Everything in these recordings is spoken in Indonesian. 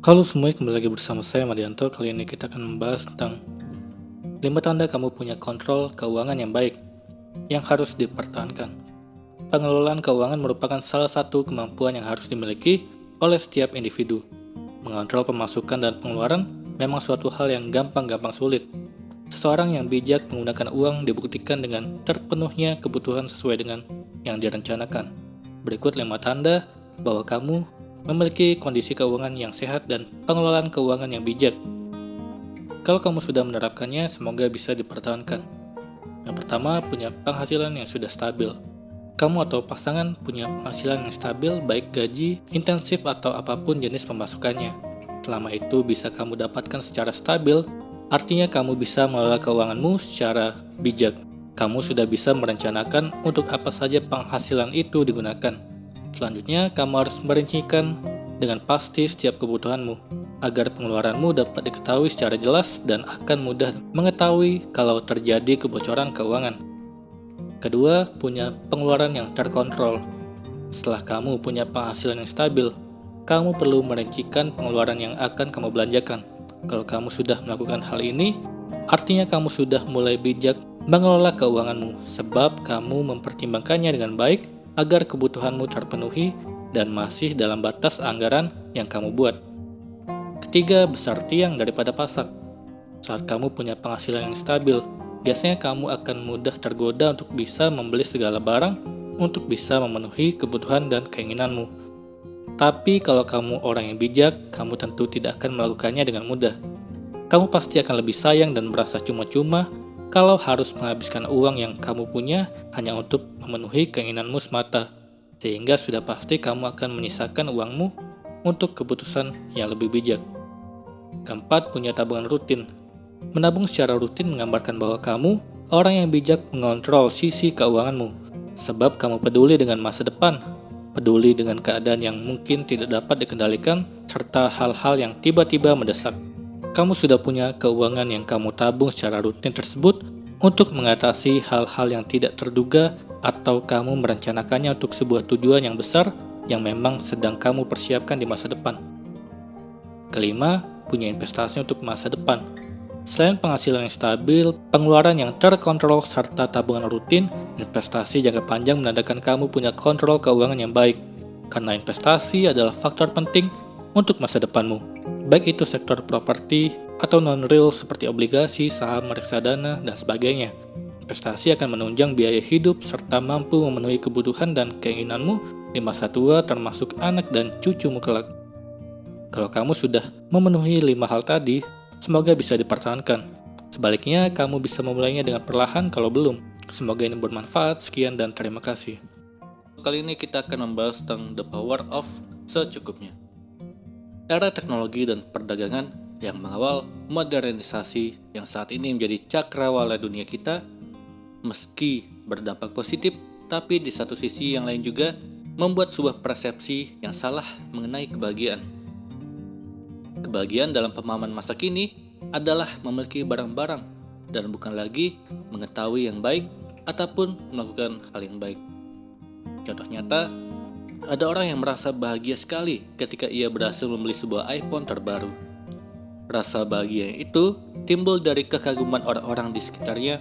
Halo semuanya, kembali lagi bersama saya Madianto. Kali ini kita akan membahas tentang 5 tanda kamu punya kontrol keuangan yang baik yang harus dipertahankan. Pengelolaan keuangan merupakan salah satu kemampuan yang harus dimiliki oleh setiap individu. Mengontrol pemasukan dan pengeluaran memang suatu hal yang gampang-gampang sulit. Seseorang yang bijak menggunakan uang dibuktikan dengan terpenuhnya kebutuhan sesuai dengan yang direncanakan. Berikut 5 tanda bahwa kamu memiliki kondisi keuangan yang sehat dan pengelolaan keuangan yang bijak. Kalau kamu sudah menerapkannya, semoga bisa dipertahankan. Yang pertama, punya penghasilan yang sudah stabil. Kamu atau pasangan punya penghasilan yang stabil, baik gaji, intensif, atau apapun jenis pemasukannya. Selama itu bisa kamu dapatkan secara stabil, artinya kamu bisa mengelola keuanganmu secara bijak. Kamu sudah bisa merencanakan untuk apa saja penghasilan itu digunakan. Selanjutnya, kamu harus merincikan dengan pasti setiap kebutuhanmu, agar pengeluaranmu dapat diketahui secara jelas dan akan mudah mengetahui kalau terjadi kebocoran keuangan. Kedua, punya pengeluaran yang terkontrol. Setelah kamu punya penghasilan yang stabil, kamu perlu merincikan pengeluaran yang akan kamu belanjakan. Kalau kamu sudah melakukan hal ini, artinya kamu sudah mulai bijak mengelola keuanganmu, sebab kamu mempertimbangkannya dengan baik agar kebutuhanmu terpenuhi dan masih dalam batas anggaran yang kamu buat. Ketiga, besar tiang daripada pasak. Saat kamu punya penghasilan yang stabil, biasanya kamu akan mudah tergoda untuk bisa membeli segala barang untuk bisa memenuhi kebutuhan dan keinginanmu. Tapi kalau kamu orang yang bijak, kamu tentu tidak akan melakukannya dengan mudah. Kamu pasti akan lebih sayang dan merasa cuma-cuma kalau harus menghabiskan uang yang kamu punya hanya untuk memenuhi keinginanmu semata, sehingga sudah pasti kamu akan menyisakan uangmu untuk keputusan yang lebih bijak. Keempat, punya tabungan rutin. Menabung secara rutin menggambarkan bahwa kamu orang yang bijak mengontrol sisi keuanganmu, sebab kamu peduli dengan masa depan, peduli dengan keadaan yang mungkin tidak dapat dikendalikan, serta hal-hal yang tiba-tiba mendesak. Kamu sudah punya keuangan yang kamu tabung secara rutin tersebut untuk mengatasi hal-hal yang tidak terduga atau kamu merencanakannya untuk sebuah tujuan yang besar yang memang sedang kamu persiapkan di masa depan. Kelima, punya investasi untuk masa depan. Selain penghasilan yang stabil, pengeluaran yang terkontrol, serta tabungan rutin, investasi jangka panjang menandakan kamu punya kontrol keuangan yang baik, karena investasi adalah faktor penting untuk masa depanmu, baik itu sektor properti atau non-real seperti obligasi, saham, reksadana, dan sebagainya. Investasi akan menunjang biaya hidup serta mampu memenuhi kebutuhan dan keinginanmu di masa tua, termasuk anak dan cucumu kelak. Kalau kamu sudah memenuhi 5 hal tadi, semoga bisa dipertahankan. Sebaliknya, kamu bisa memulainya dengan perlahan kalau belum. Semoga ini bermanfaat. Sekian dan terima kasih. Kali ini kita akan membahas tentang the power of secukupnya. Era teknologi dan perdagangan yang mengawal modernisasi yang saat ini menjadi cakrawala dunia kita, meski berdampak positif, tapi di satu sisi yang lain juga membuat sebuah persepsi yang salah mengenai kebahagiaan. Kebahagiaan dalam pemahaman masa kini adalah memiliki barang-barang dan bukan lagi mengetahui yang baik ataupun melakukan hal yang baik. Contoh nyata, ada orang yang merasa bahagia sekali ketika ia berhasil membeli sebuah iPhone terbaru. Rasa bahagia itu timbul dari kekaguman orang-orang di sekitarnya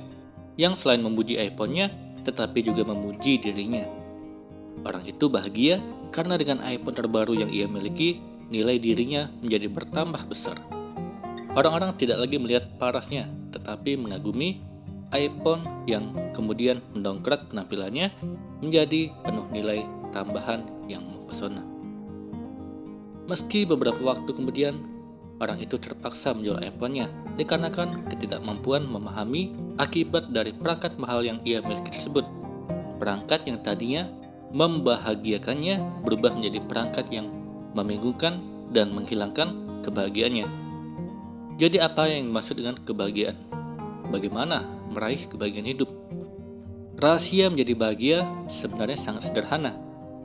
yang selain memuji iPhone-nya, tetapi juga memuji dirinya. Orang itu bahagia karena dengan iPhone terbaru yang ia miliki, nilai dirinya menjadi bertambah besar. Orang-orang tidak lagi melihat parasnya, tetapi mengagumi iPhone yang kemudian mendongkrak penampilannya menjadi penuh nilai tambahan yang mempesona. Meski beberapa waktu kemudian, orang itu terpaksa menjual iPhone-nya dikarenakan ketidakmampuan memahami akibat dari perangkat mahal yang ia miliki tersebut. Perangkat yang tadinya membahagiakannya berubah menjadi perangkat yang membingungkan dan menghilangkan kebahagiaannya. Jadi apa yang dimaksud dengan kebahagiaan? Bagaimana meraih kebahagiaan hidup? Rahasia menjadi bahagia sebenarnya sangat sederhana,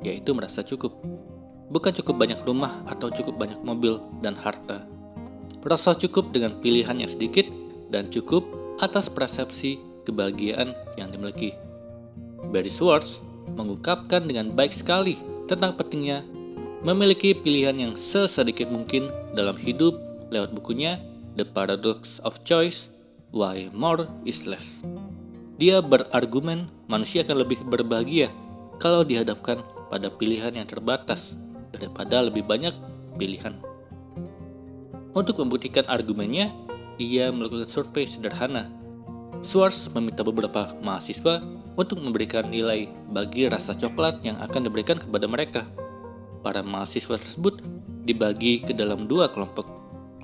yaitu merasa cukup. Bukan cukup banyak rumah atau cukup banyak mobil dan harta. Rasa cukup dengan pilihan yang sedikit dan cukup atas persepsi kebahagiaan yang dimiliki. Barry Schwartz mengungkapkan dengan baik sekali tentang pentingnya memiliki pilihan yang sesedikit mungkin dalam hidup lewat bukunya The Paradox of Choice, Why More is Less. Dia berargumen manusia akan lebih berbahagia kalau dihadapkan pada pilihan yang terbatas daripada lebih banyak pilihan. Untuk membuktikan argumennya, ia melakukan survei sederhana. Schwartz meminta beberapa mahasiswa untuk memberikan nilai bagi rasa coklat yang akan diberikan kepada mereka. Para mahasiswa tersebut dibagi ke dalam dua kelompok.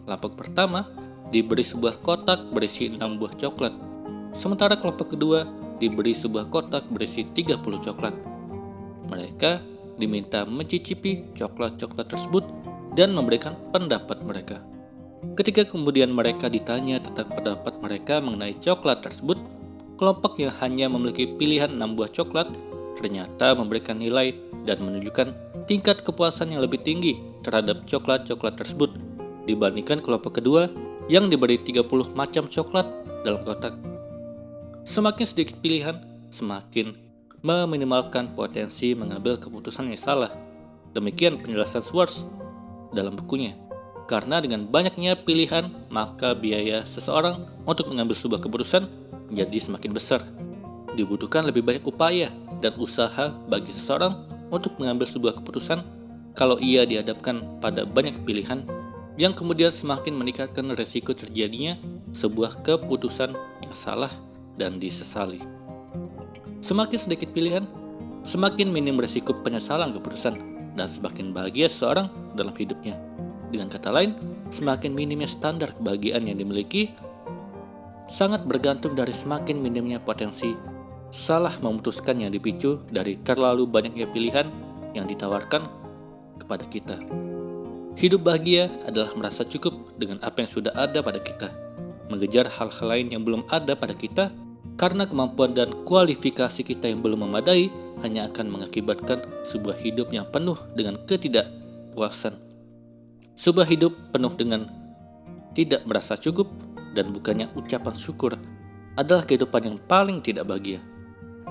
Kelompok pertama diberi sebuah kotak berisi 6 buah coklat, sementara kelompok kedua diberi sebuah kotak berisi 30 coklat. Mereka diminta mencicipi coklat-coklat tersebut dan memberikan pendapat mereka. Ketika kemudian mereka ditanya tentang pendapat mereka mengenai coklat tersebut, kelompok yang hanya memiliki pilihan 6 buah coklat ternyata memberikan nilai dan menunjukkan tingkat kepuasan yang lebih tinggi terhadap coklat-coklat tersebut dibandingkan kelompok kedua yang diberi 30 macam coklat dalam kotak. Semakin sedikit pilihan, semakin meminimalkan potensi mengambil keputusan yang salah. Demikian penjelasan Schwartz dalam bukunya. Karena dengan banyaknya pilihan, maka biaya seseorang untuk mengambil sebuah keputusan menjadi semakin besar. Dibutuhkan lebih banyak upaya dan usaha bagi seseorang untuk mengambil sebuah keputusan kalau ia dihadapkan pada banyak pilihan, yang kemudian semakin meningkatkan resiko terjadinya sebuah keputusan yang salah dan disesali. Semakin sedikit pilihan, semakin minim resiko penyesalan keputusan dan semakin bahagia seseorang dalam hidupnya. Dengan kata lain, semakin minimnya standar kebahagiaan yang dimiliki sangat bergantung dari semakin minimnya potensi salah memutuskan yang dipicu dari terlalu banyaknya pilihan yang ditawarkan kepada kita. Hidup bahagia adalah merasa cukup dengan apa yang sudah ada pada kita, mengejar hal-hal lain yang belum ada pada kita, karena kemampuan dan kualifikasi kita yang belum memadai hanya akan mengakibatkan sebuah hidup yang penuh dengan ketidakpuasan. Sebuah hidup penuh dengan tidak merasa cukup dan bukannya ucapan syukur adalah kehidupan yang paling tidak bahagia.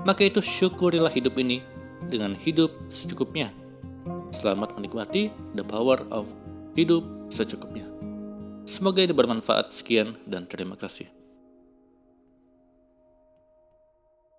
Maka itu syukurilah hidup ini dengan hidup secukupnya. Selamat menikmati the power of hidup secukupnya. Semoga ini bermanfaat. Sekian dan terima kasih.